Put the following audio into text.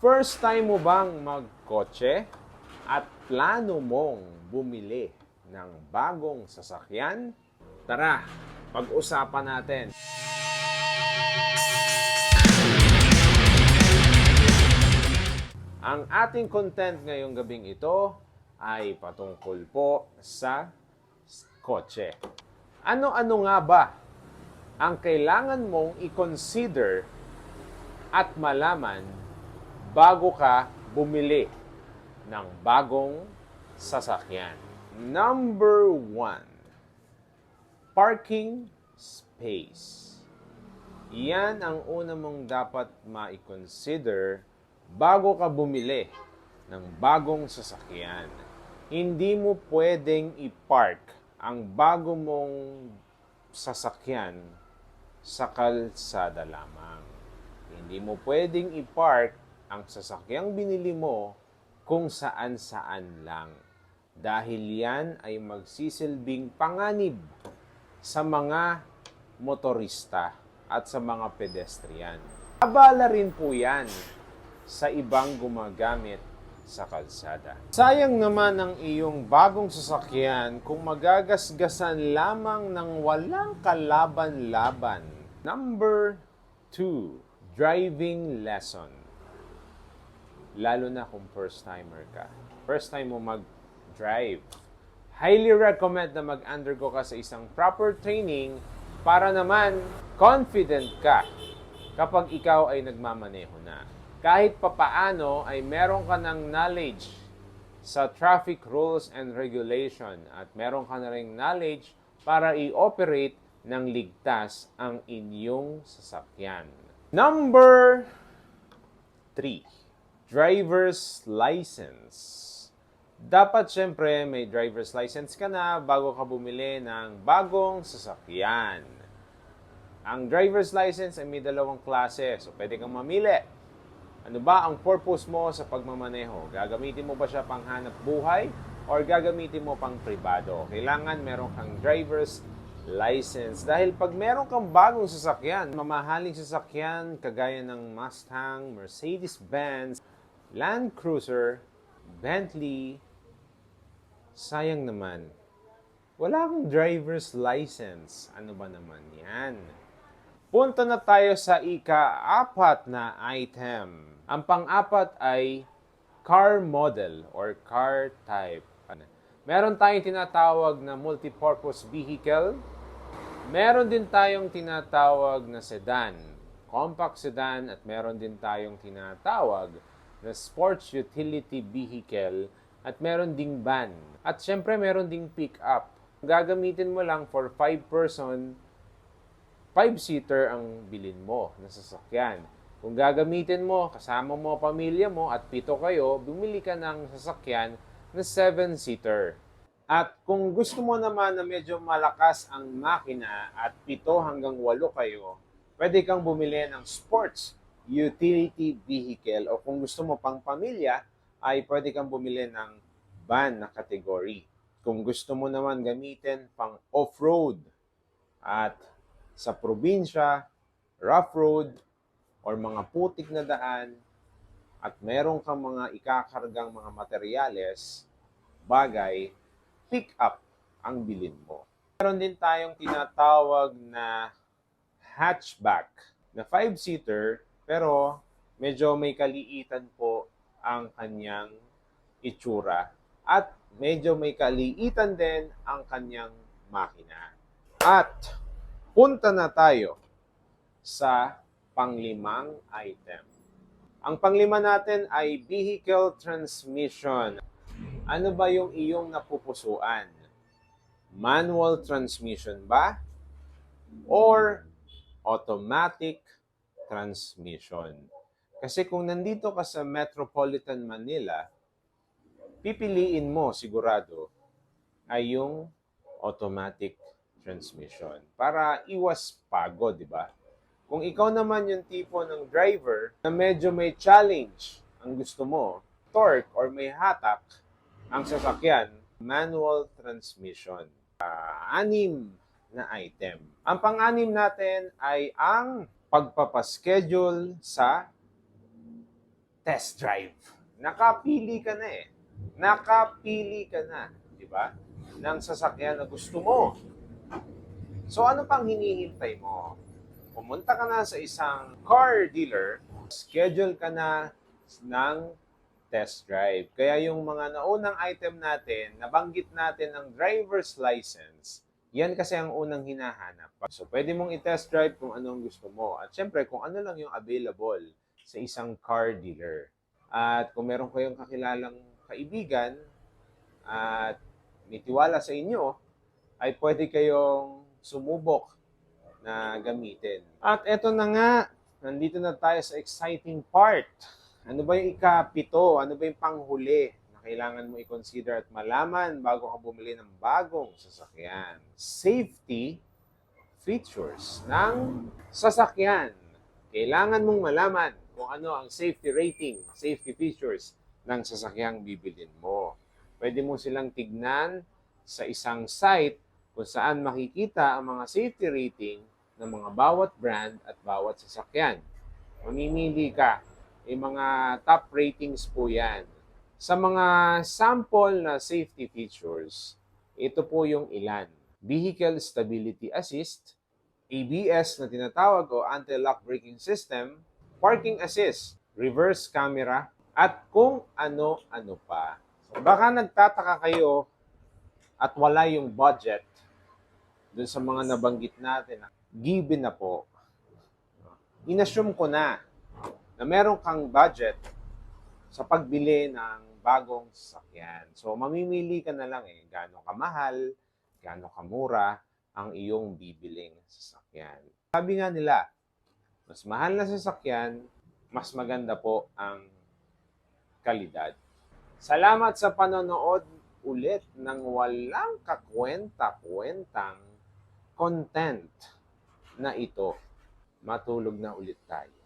First time mo bang magkotse at plano mong bumili ng bagong sasakyan? Tara, pag-usapan natin. Ang ating content ngayong gabing ito ay patungkol po sa kotse. Ano-ano nga ba ang kailangan mong i-consider at malaman bago ka bumili ng bagong sasakyan? Number 1, parking space. Yan ang una mong dapat ma-consider bago ka bumili ng bagong sasakyan. Hindi mo pwedeng i-park ang bago mong sasakyan sa kalsada lamang. Hindi mo pwedeng i-park ang sasakyang binili mo kung saan-saan lang. Dahil yan ay magsisilbing panganib sa mga motorista at sa mga pedestrian. Abala rin po yan sa ibang gumagamit sa kalsada. Sayang naman ang iyong bagong sasakyan kung magagasgasan lamang ng walang kalaban-laban. Number 2, driving lesson. Lalo na kung first timer ka. First time mo mag-drive. Highly recommend na mag-undergo ka sa isang proper training para naman confident ka kapag ikaw ay nagmamaneho na. Kahit papaano ay meron ka ng knowledge sa traffic rules and regulation at meron ka na ring knowledge para i-operate ng ligtas ang inyong sasakyan. Number 3, driver's license. Dapat syempre may driver's license ka na bago ka bumili ng bagong sasakyan. Ang driver's license ay may dalawang klase, so pwede kang mamili. Ano ba ang purpose mo sa pagmamaneho? Gagamitin mo ba siya pang hanap buhay or gagamitin mo pang pribado? Kailangan meron kang driver's license. Dahil pag meron kang bagong sasakyan, mamahaling sasakyan kagaya ng Mustang, Mercedes-Benz, Land Cruiser, Bentley, sayang naman. Wala kang driver's license. Ano ba naman yan? Punta na tayo sa ika-4 na item. Ang pang-apat ay car model or car type. Meron tayong tinatawag na multipurpose vehicle. Meron din tayong tinatawag na sedan, compact sedan, at meron din tayong tinatawag na sports utility vehicle, at meron ding van. At syempre meron ding pick-up. Gagamitin mo lang for 5-person, 5-seater ang bilin mo na sasakyan. Kung gagamitin mo, kasama mo pamilya mo at 7 kayo, bumili ka ng sasakyan na 7-seater. At kung gusto mo naman na medyo malakas ang makina at 7 hanggang 8 kayo, pwede kang bumili ng sports utility vehicle, o kung gusto mo pang pamilya, ay pwede kang bumili ng van na category. Kung gusto mo naman gamitin pang off-road at sa probinsya, rough road, or mga putik na daan, at meron kang mga ikakargang mga materyales, bagay, pick up ang bilin mo. Meron din tayong tinatawag na hatchback na 5-seater, pero medyo may kaliitan po ang kanyang itsura at medyo may kaliitan din ang kanyang makina. At punta na tayo sa panglimang item. Ang panglima natin ay vehicle transmission. Ano ba yung iyong napupusuan? Manual transmission ba? Or automatic transmission? Kasi kung nandito ka sa Metropolitan Manila, pipiliin mo sigurado ay yung automatic transmission para iwas pagod, di ba? Kung ikaw naman yung tipo ng driver na medyo may challenge ang gusto mo, torque or may hatak ang sasakyan, manual transmission. 6 na item. Ang pang-anim natin ay ang pagpapaschedule sa test drive. Nakapili ka na eh. Nakapili ka na, di ba? Ng sasakyan na gusto mo. So ano pang hinihintay mo? Pumunta ka na sa isang car dealer, schedule ka na ng test drive. Kaya yung mga naunang item natin, nabanggit natin ng driver's license, yan kasi ang unang hinahanap. So pwede mong i-test drive kung anong gusto mo. At syempre, kung ano lang yung available sa isang car dealer. At kung meron kayong kakilalang kaibigan at may tiwala sa inyo, ay pwede kayong sumubok na gamitin. At eto na nga, nandito na tayo sa exciting part. Ano ba yung ikapito? Ano ba yung panghuli na kailangan mo i-consider at malaman bago ka bumili ng bagong sasakyan? Safety features ng sasakyan. Kailangan mong malaman kung ano ang safety rating, safety features ng sasakyang bibilin mo. Pwede mo silang tignan sa isang site kung saan makikita ang mga safety rating ng mga bawat brand at bawat sasakyan. Mamimili ka. Yung mga top ratings po yan. Sa mga sample na safety features, ito po yung ilan. Vehicle Stability Assist, ABS na tinatawag o Anti-Lock Braking System, Parking Assist, Reverse Camera, at kung ano-ano pa. So, baka nagtataka kayo at wala yung budget dun sa mga nabanggit natin. Given na po. Inassume ko na meron kang budget sa pagbili ng bagong sasakyan. So, mamimili ka na lang gaano kamahal, gaano kamura ang iyong bibiling sasakyan. Sabi nga nila, mas mahal na sasakyan, mas maganda po ang kalidad. Salamat sa panonood ulit ng walang kakwenta-kwentang content na ito. Matulog na ulit tayo.